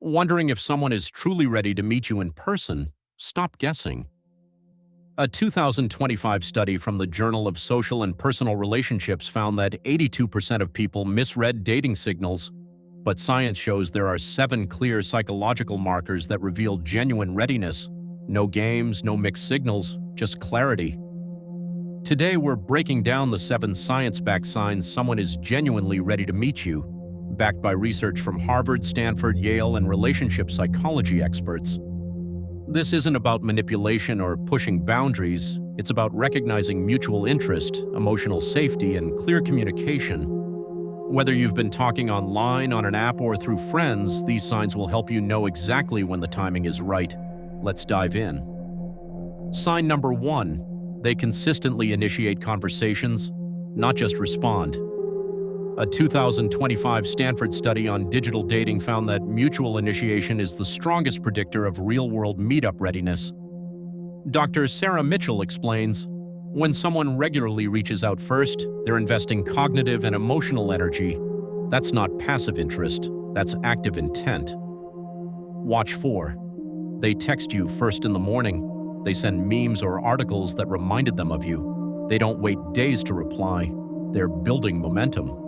Wondering if someone is truly ready to meet you in person? Stop guessing. A 2025 study from the Journal of Social and Personal Relationships found that 82% of people misread dating signals, but science shows there are 7 clear psychological markers that reveal genuine readiness. No games, no mixed signals, just clarity. Today, we're breaking down the 7 science-backed signs someone is genuinely ready to meet you, backed by research from Harvard, Stanford, Yale, and relationship psychology experts. This isn't about manipulation or pushing boundaries. It's about recognizing mutual interest, emotional safety, and clear communication. Whether you've been talking online, on an app, or through friends, these signs will help you know exactly when the timing is right. Let's dive in. Sign number 1. They consistently initiate conversations, not just respond. A 2025 Stanford study on digital dating found that mutual initiation is the strongest predictor of real-world meetup readiness. Dr. Sarah Mitchell explains, when someone regularly reaches out first, they're investing cognitive and emotional energy. That's not passive interest, that's active intent. Watch 4. They text you first in the morning. They send memes or articles that reminded them of you. They don't wait days to reply. They're building momentum.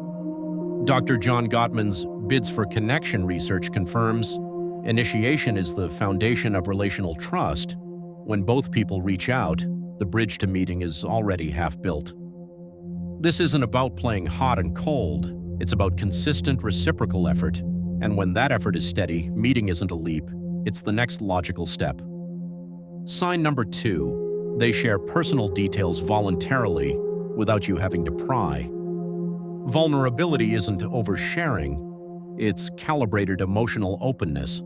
Dr. John Gottman's Bids for Connection research confirms initiation is the foundation of relational trust. When both people reach out, the bridge to meeting is already half built. This isn't about playing hot and cold. It's about consistent reciprocal effort. And when that effort is steady, meeting isn't a leap. It's the next logical step. Sign number 2. They share personal details voluntarily without you having to pry. Vulnerability isn't oversharing, it's calibrated emotional openness.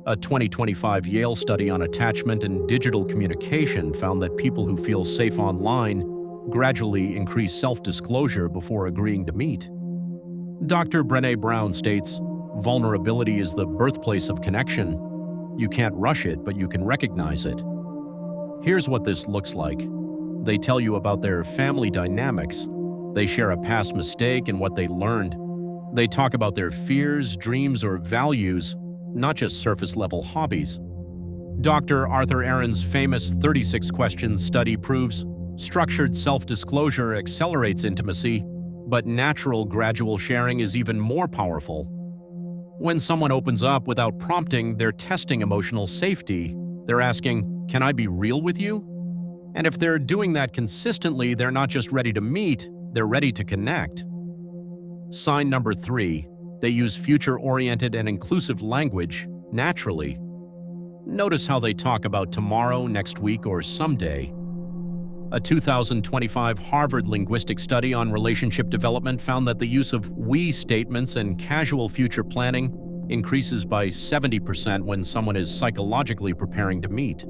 A 2025 Yale study on attachment and digital communication found that people who feel safe online gradually increase self-disclosure before agreeing to meet. Dr. Brené Brown states, vulnerability is the birthplace of connection. You can't rush it, but you can recognize it. Here's what this looks like. They tell you about their family dynamics. They share a past mistake and what they learned. They talk about their fears, dreams, or values, not just surface-level hobbies. Dr. Arthur Aaron's famous 36 questions study proves structured self-disclosure accelerates intimacy, but natural, gradual sharing is even more powerful. When someone opens up without prompting, they're testing emotional safety. They're asking, "Can I be real with you?" And if they're doing that consistently, they're not just ready to meet, they're ready to connect. Sign number 3. They use future-oriented and inclusive language naturally. Notice how they talk about tomorrow, next week, or someday. A 2025 Harvard linguistic study on relationship development found that the use of we statements and casual future planning increases by 70% when someone is psychologically preparing to meet.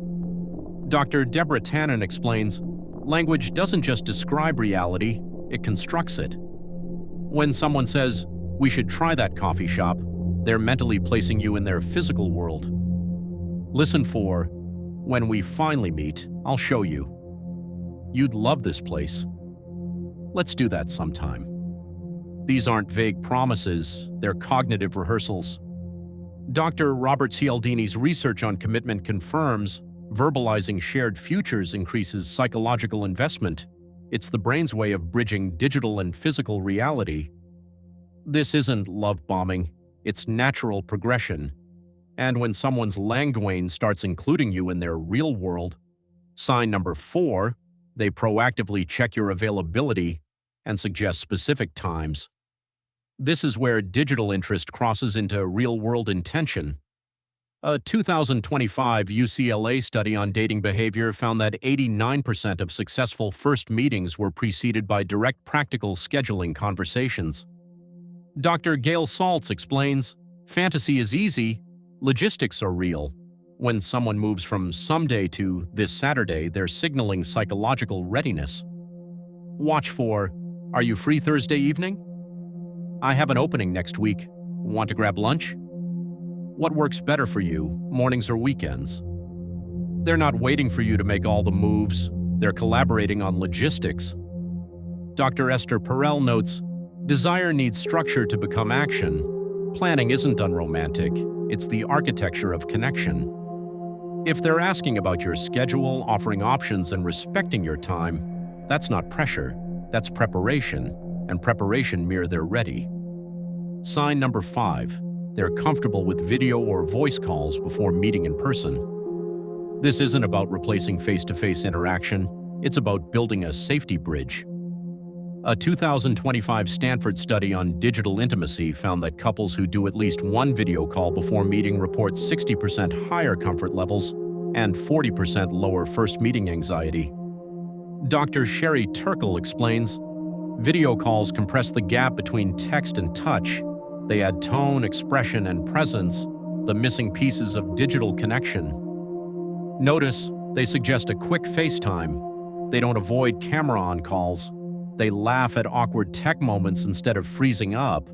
Dr. Deborah Tannen explains, language doesn't just describe reality, it constructs it. When someone says, "We should try that coffee shop," they're mentally placing you in their physical world. Listen for, "When we finally meet, I'll show you. You'd love this place. Let's do that sometime." These aren't vague promises, they're cognitive rehearsals. Dr. Robert Cialdini's research on commitment confirms verbalizing shared futures increases psychological investment. It's the brain's way of bridging digital and physical reality. This isn't love bombing, it's natural progression. And when someone's language starts including you in their real world, sign number 4, they proactively check your availability and suggest specific times. This is where digital interest crosses into real-world intention. A 2025 UCLA study on dating behavior found that 89% of successful first meetings were preceded by direct practical scheduling conversations. Dr. Gail Saltz explains, fantasy is easy, logistics are real. When someone moves from someday to this Saturday, they're signaling psychological readiness. Watch for, "Are you free Thursday evening? I have an opening next week. Want to grab lunch? What works better for you, mornings or weekends?" They're not waiting for you to make all the moves. They're collaborating on logistics. Dr. Esther Perel notes, desire needs structure to become action. Planning isn't unromantic. It's the architecture of connection. If they're asking about your schedule, offering options, and respecting your time, that's not pressure, that's preparation, and preparation means they're ready. Sign number 5. They're comfortable with video or voice calls before meeting in person. This isn't about replacing face-to-face interaction, it's about building a safety bridge. A 2025 Stanford study on digital intimacy found that couples who do at least one video call before meeting report 60% higher comfort levels and 40% lower first meeting anxiety. Dr. Sherry Turkle explains, video calls compress the gap between text and touch. They add tone, expression, and presence, the missing pieces of digital connection. Notice, they suggest a quick FaceTime. They don't avoid camera-on calls. They laugh at awkward tech moments instead of freezing up.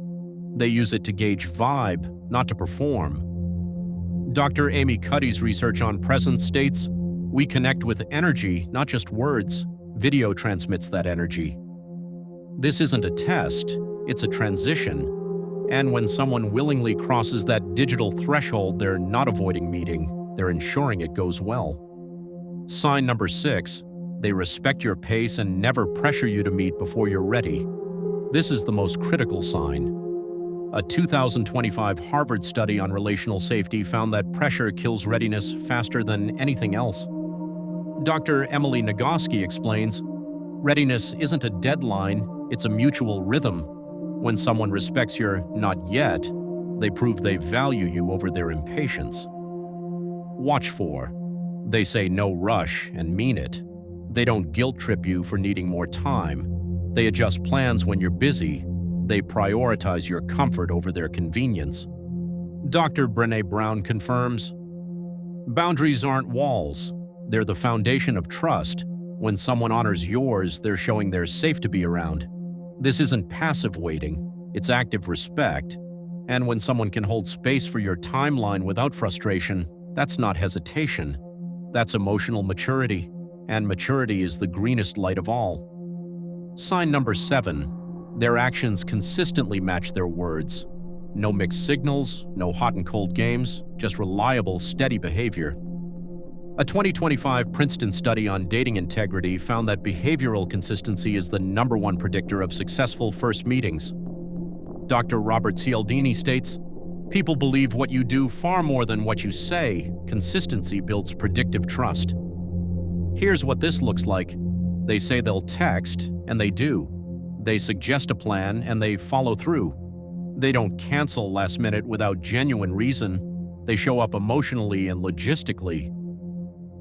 They use it to gauge vibe, not to perform. Dr. Amy Cuddy's research on presence states, we connect with energy, not just words. Video transmits that energy. This isn't a test, it's a transition. And when someone willingly crosses that digital threshold, they're not avoiding meeting, they're ensuring it goes well. Sign number 6. They respect your pace and never pressure you to meet before you're ready. This is the most critical sign. A 2025 Harvard study on relational safety found that pressure kills readiness faster than anything else. Dr. Emily Nagoski explains, readiness isn't a deadline, it's a mutual rhythm. When someone respects your not yet, they prove they value you over their impatience. Watch for. They say no rush and mean it. They don't guilt-trip you for needing more time. They adjust plans when you're busy. They prioritize your comfort over their convenience. Dr. Brené Brown confirms, boundaries aren't walls. They're the foundation of trust. When someone honors yours, they're showing they're safe to be around. This isn't passive waiting, it's active respect. And when someone can hold space for your timeline without frustration, that's not hesitation. That's emotional maturity. And maturity is the greenest light of all. Sign number 7. Their actions consistently match their words. No mixed signals, no hot and cold games, just reliable, steady behavior. A 2025 Princeton study on dating integrity found that behavioral consistency is the #1 predictor of successful first meetings. Dr. Robert Cialdini states, people believe what you do far more than what you say. Consistency builds predictive trust. Here's what this looks like. They say they'll text, and they do. They suggest a plan, and they follow through. They don't cancel last minute without genuine reason. They show up emotionally and logistically.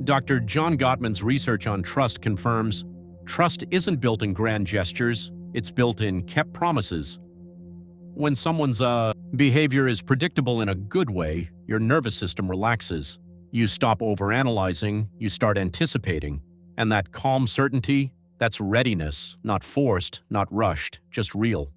Dr. John Gottman's research on trust confirms, trust isn't built in grand gestures, it's built in kept promises. When someone's behavior is predictable in a good way, your nervous system relaxes. You stop overanalyzing, you start anticipating. And that calm certainty, that's readiness, not forced, not rushed, just real.